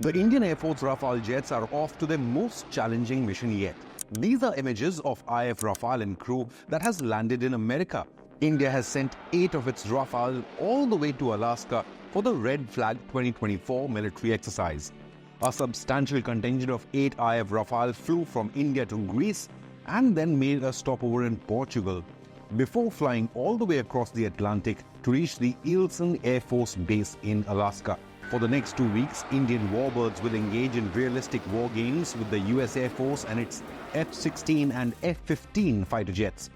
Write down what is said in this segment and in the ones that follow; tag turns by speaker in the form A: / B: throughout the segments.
A: The Indian Air Force Rafale jets are off to their most challenging mission yet. These are images of IAF Rafale and crew that has landed in America. India has sent 8 of its Rafale all the way to Alaska for the Red Flag 2024 military exercise. A substantial contingent of 8 IAF Rafale flew from India to Greece and then made a stopover in Portugal before flying all the way across the Atlantic to reach the Eielson Air Force Base in Alaska. For the next 2 weeks, Indian warbirds will engage in realistic war games with the US Air Force and its F-16 and F-15 fighter jets.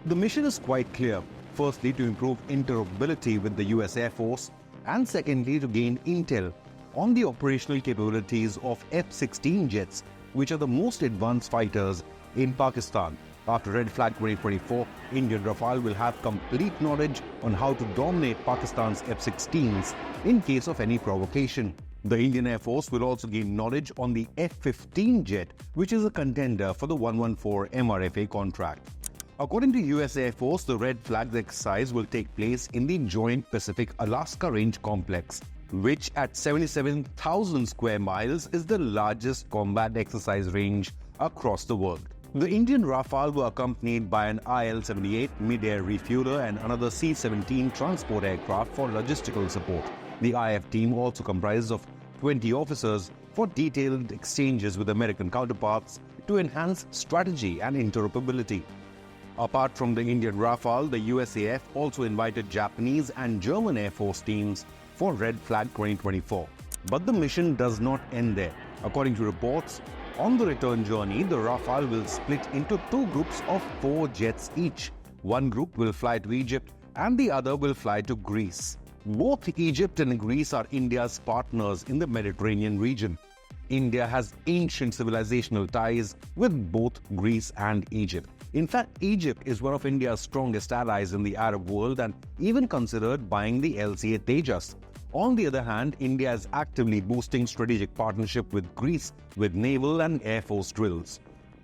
A: The mission is quite clear. Firstly, to improve interoperability with the US Air Force, and secondly, to gain intel on the operational capabilities of F-16 jets, which are the most advanced fighters in Pakistan. After Red Flag 2024, Indian Rafale will have complete knowledge on how to dominate Pakistan's F-16s in case of any provocation. The Indian Air Force will also gain knowledge on the F-15 jet, which is a contender for the 114 MRFA contract. According to US Air Force, the Red Flag exercise will take place in the Joint Pacific Alaska Range Complex, which at 77,000 square miles is the largest combat exercise range across the world. The Indian Rafale were accompanied by an IL-78 mid-air refueler and another C-17 transport aircraft for logistical support. The IAF team also comprises of 20 officers for detailed exchanges with American counterparts to enhance strategy and interoperability. Apart from the Indian Rafale, the USAF also invited Japanese and German Air Force teams for Red Flag 2024. But the mission does not end there. According to reports, on the return journey, the Rafale will split into 2 groups of 4 jets each. One group will fly to Egypt and the other will fly to Greece. Both Egypt and Greece are India's partners in the Mediterranean region. India has ancient civilizational ties with both Greece and Egypt. In fact, Egypt is one of India's strongest allies in the Arab world and even considered buying the LCA Tejas. On the other hand, India is actively boosting strategic partnership with Greece with naval and air force drills,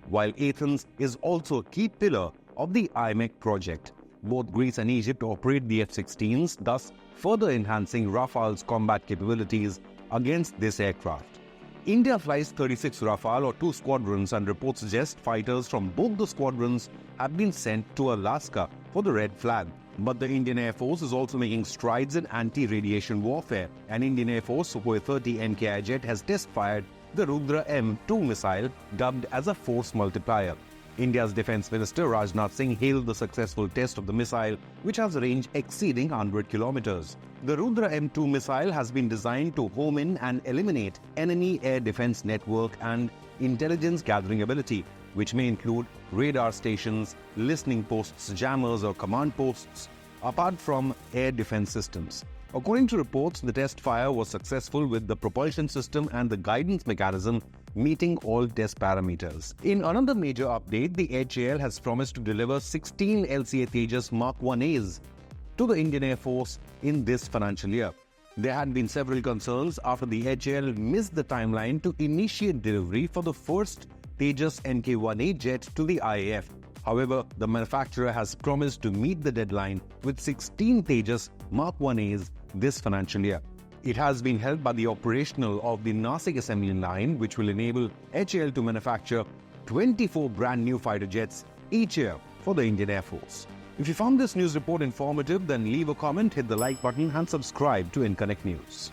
A: while Athens is also a key pillar of the IMEC project. Both Greece and Egypt operate the F-16s, thus further enhancing Rafale's combat capabilities against this aircraft. India flies 36 Rafale or 2 squadrons, and reports suggest fighters from both the squadrons have been sent to Alaska for the Red Flag. But the Indian Air Force is also making strides in anti-radiation warfare. An Indian Air Force Sukhoi 30 MKI jet has test-fired the Rudra M2 missile, dubbed as a force multiplier. India's Defence Minister Rajnath Singh hailed the successful test of the missile, which has a range exceeding 100 kilometers. The Rudra M2 missile has been designed to home in and eliminate enemy air defense network and intelligence gathering ability, which may include radar stations, listening posts, jammers or command posts, apart from air defense systems. According to reports, the test fire was successful with the propulsion system and the guidance mechanism meeting all test parameters. In another major update, the HAL has promised to deliver 16 LCA Tejas Mark 1As to the Indian Air Force in this financial year. There had been several concerns after the HAL missed the timeline to initiate delivery for the first Tejas NK-1A jet to the IAF. However, the manufacturer has promised to meet the deadline with 16 Tejas Mark 1As this financial year. It has been helped by the operational of the Nasik assembly line, which will enable HAL to manufacture 24 brand new fighter jets each year for the Indian Air Force. If you found this news report informative, then leave a comment, hit the like button and subscribe to Inconnect News.